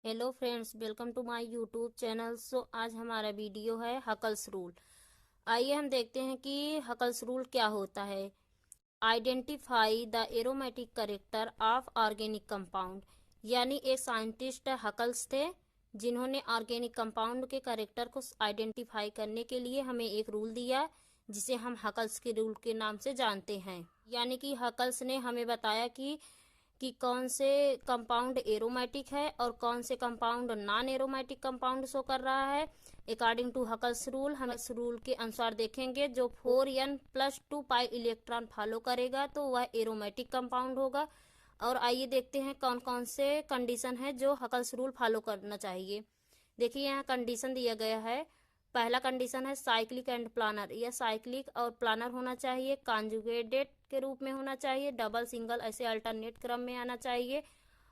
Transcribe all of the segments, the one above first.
Hello friends, welcome to my YouTube channel. So आज हमारा video है हकल्स रूल। आइए हम देखते हैं कि हकल्स रूल क्या होता है। Identify the aromatic character of organic compound. यानी एक साइंटिस्ट हकल्स थे जिन्होंने ऑर्गेनिक कंपाउंड के कैरेक्टर को आइडेंटिफाई करने के लिए हमें एक रूल दिया जिसे हम हकल्स के रूल के नाम से जानते हैं। यानी कि हकल्स ने हमें बताया कि कौन से कंपाउंड एरोमेटिक है और कौन से compound non aromatic compound show कर रहा है। अकॉर्डिंग टू हकल्स रूल हम इस रूल के अनुसार देखेंगे जो 4n+2 पाई इलेक्ट्रॉन फॉलो करेगा तो वह एरोमेटिक कंपाउंड होगा। और आइए देखते हैं कौन कौन से कंडीशन है जो हकल्स रूल फॉलो करना चाहिए। देखिए यहाँ कंडीशन दिया गया है। पहला कंडीशन है साइक्लिक एंड प्लानर। यह साइक्लिक और प्लानर होना चाहिए, कॉन्जुगेटेड के रूप में होना चाहिए, डबल सिंगल ऐसे अल्टरनेट क्रम में आना चाहिए।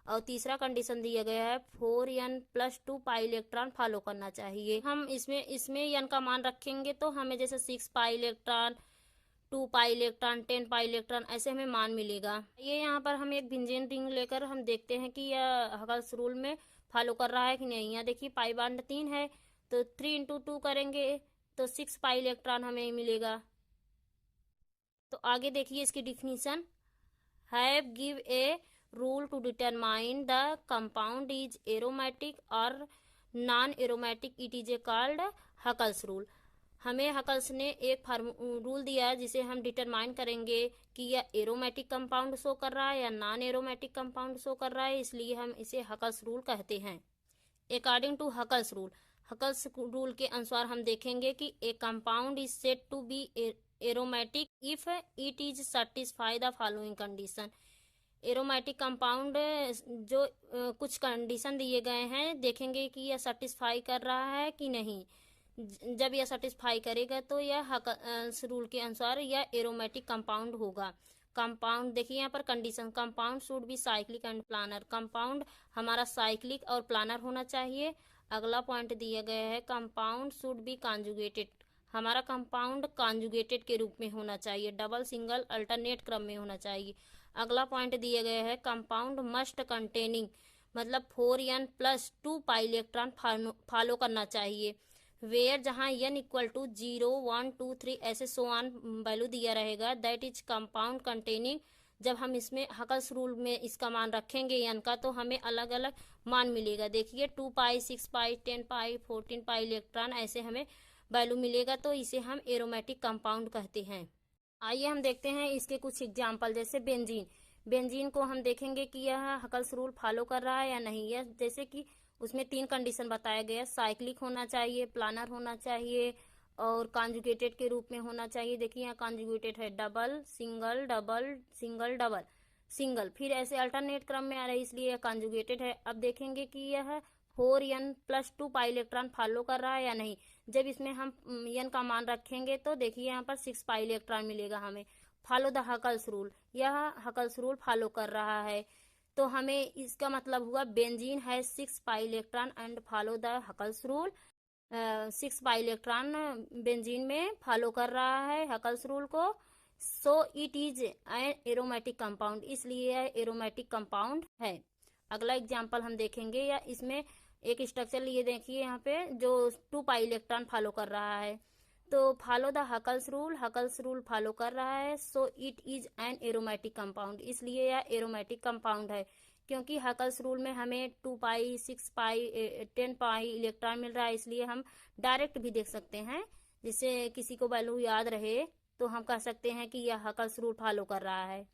और तीसरा कंडीशन दिया गया है 4n+2 पाई इलेक्ट्रॉन फॉलो करना चाहिए। हम इसमें n का मान रखेंगे तो हमें जैसे 6 pi electron, 2 pi electron, 10 pi electron ऐसे हमें मान मिलेगा। ये यहाँ पर हम एक बेंजीन रिंग लेकर हम देखते हैं कि यह हकल्स रूल में फॉलो कर रहा है कि नहीं। यहाँ देखिए पाई बॉन्ड 3 है तो 3 × 2 करेंगे तो 6 पाई इलेक्ट्रॉन हमें मिलेगा। तो आगे देखिए इसकी definition. Have give a rule to determine the compound is aromatic और non aromatic, it is a called Huckel's rule. हमें हकल्स ने एक रूल दिया है जिसे हम डिटरमाइन करेंगे कि यह एरोमेटिक कंपाउंड शो कर रहा है या नॉन एरोमेटिक कंपाउंड शो कर रहा है, इसलिए हम इसे हकल्स रूल कहते हैं। According to Huckel's rule, Huckel's rule के अनुसार हम देखेंगे कि a compound is said to be aromatic if it is satisfy the following condition. Aromatic compound जो कुछ कंडीशन दिए गए हैं, देखेंगे कि यह सेटिस्फाई कर रहा है कि नहीं। जब यह सेटिस्फाई करेगा तो यह हकल्स रूल के अनुसार यह एरोमेटिक कंपाउंड होगा। कंपाउंड देखिए यहाँ पर condition, compound should be cyclic and planar. Compound हमारा साइक्लिक और प्लानर होना चाहिए। अगला पॉइंट दिया गया है कंपाउंड शुड बी कॉन्जुगेटेड। हमारा कंपाउंड कॉन्जुगेटेड के रूप में होना चाहिए, डबल सिंगल अल्टरनेट क्रम में होना चाहिए। अगला पॉइंट दिया गया है कंपाउंड मस्ट कंटेनिंग, मतलब 4n+2 पाई इलेक्ट्रॉन फॉलो करना चाहिए। वेयर जहाँ n = 0, 1, 2, 3 ऐसे सो ऑन वैल्यू दिया रहेगा, दैट इज कंपाउंड कंटेनिंग। जब हम इसमें हकल्स रूल में इसका मान रखेंगे n का तो हमें अलग अलग मान मिलेगा। देखिए 2 पाई, 6 पाई, 10 पाई, 14 पाई इलेक्ट्रॉन ऐसे हमें वैल्यू मिलेगा, तो इसे हम एरोमेटिक कंपाउंड कहते हैं। आइए हम देखते हैं इसके कुछ एग्जाम्पल। जैसे बेंजीन, बेंजीन को हम देखेंगे कि यह हकल्स रूल फॉलो कर रहा है या नहीं। यह जैसे कि उसमें 3 कंडीशन बताया गया, साइक्लिक होना चाहिए, प्लानर होना चाहिए और कॉन्जुगेटेड के रूप में होना चाहिए। देखिए यहाँ कॉन्जुगेटेड है, double single double single double single, फिर ऐसे अल्टरनेट क्रम में आ रहा है, इसलिए यह कॉन्जुगेटेड है। अब देखेंगे कि यह 4n+2 पाई इलेक्ट्रॉन फॉलो कर रहा है या नहीं। जब इसमें हम n का मान रखेंगे तो देखिए यहाँ पर 6 पाई इलेक्ट्रॉन मिलेगा हमें। फॉलो द हकल्स रूल, यह हकल्स रूल फॉलो कर रहा है, तो हमें इसका मतलब हुआ बेंजीन है 6 pi electron and follow the Huckel's rule. 6 pi electron benzene में फॉलो कर रहा है हकल्स रूल को। So it is an aromatic compound, इसलिए यह एरोमेटिक कंपाउंड है। अगला एग्जाम्पल हम देखेंगे, या इसमें एक स्ट्रक्चर लिए देखिए यहाँ पे जो 2 पाई इलेक्ट्रॉन फॉलो कर रहा है, तो follow the Huckel's rule, Huckel's rule follow कर रहा है। So it is an aromatic compound, इसलिए यह एरोमेटिक कंपाउंड है। क्योंकि हकल्स रूल में हमें 2 पाई, 6 पाई, 10 पाई इलेक्ट्रॉन मिल रहा है, इसलिए हम डायरेक्ट भी देख सकते हैं। जिससे किसी को वैल्यू याद रहे तो हम कह सकते हैं कि यह हकल्स रूल फॉलो कर रहा है।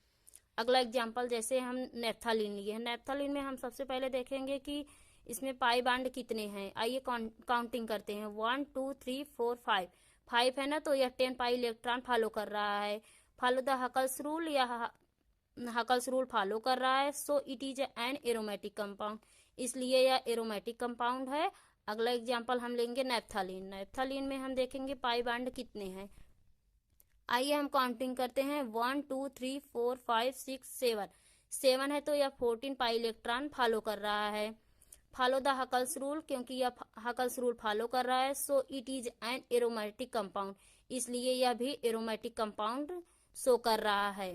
अगला एग्जाम्पल, जैसे हम नेप्थलीन लिए हैं। नेप्थलीन में हम सबसे पहले देखेंगे कि इसमें पाई बॉन्ड कितने हैं। आइए काउंटिंग करते हैं, 1, 2, 3, 4, 5 5 है ना, तो यह 10 पाई इलेक्ट्रॉन फॉलो कर रहा है। फॉलो द हकल्स रूल, यह हकल्स रूल फॉलो कर रहा है। So it is an aromatic compound, इसलिए यह एरोमेटिक कंपाउंड है। अगला एग्जाम्पल हम लेंगे नेप्थलीन। नेप्थलीन में हम देखेंगे पाई बॉन्ड कितने हैं। आइए हम काउंटिंग करते हैं, 1, 2, 3, 4, 5, 6, 7 7 है, तो यह 14 पाई इलेक्ट्रॉन फॉलो कर रहा है। फॉलो द हकल्स रूल, क्योंकि यह हकल्स रूल फॉलो कर रहा है। So it is an aromatic compound, इसलिए यह भी एरोमेटिक कंपाउंड शो कर रहा है।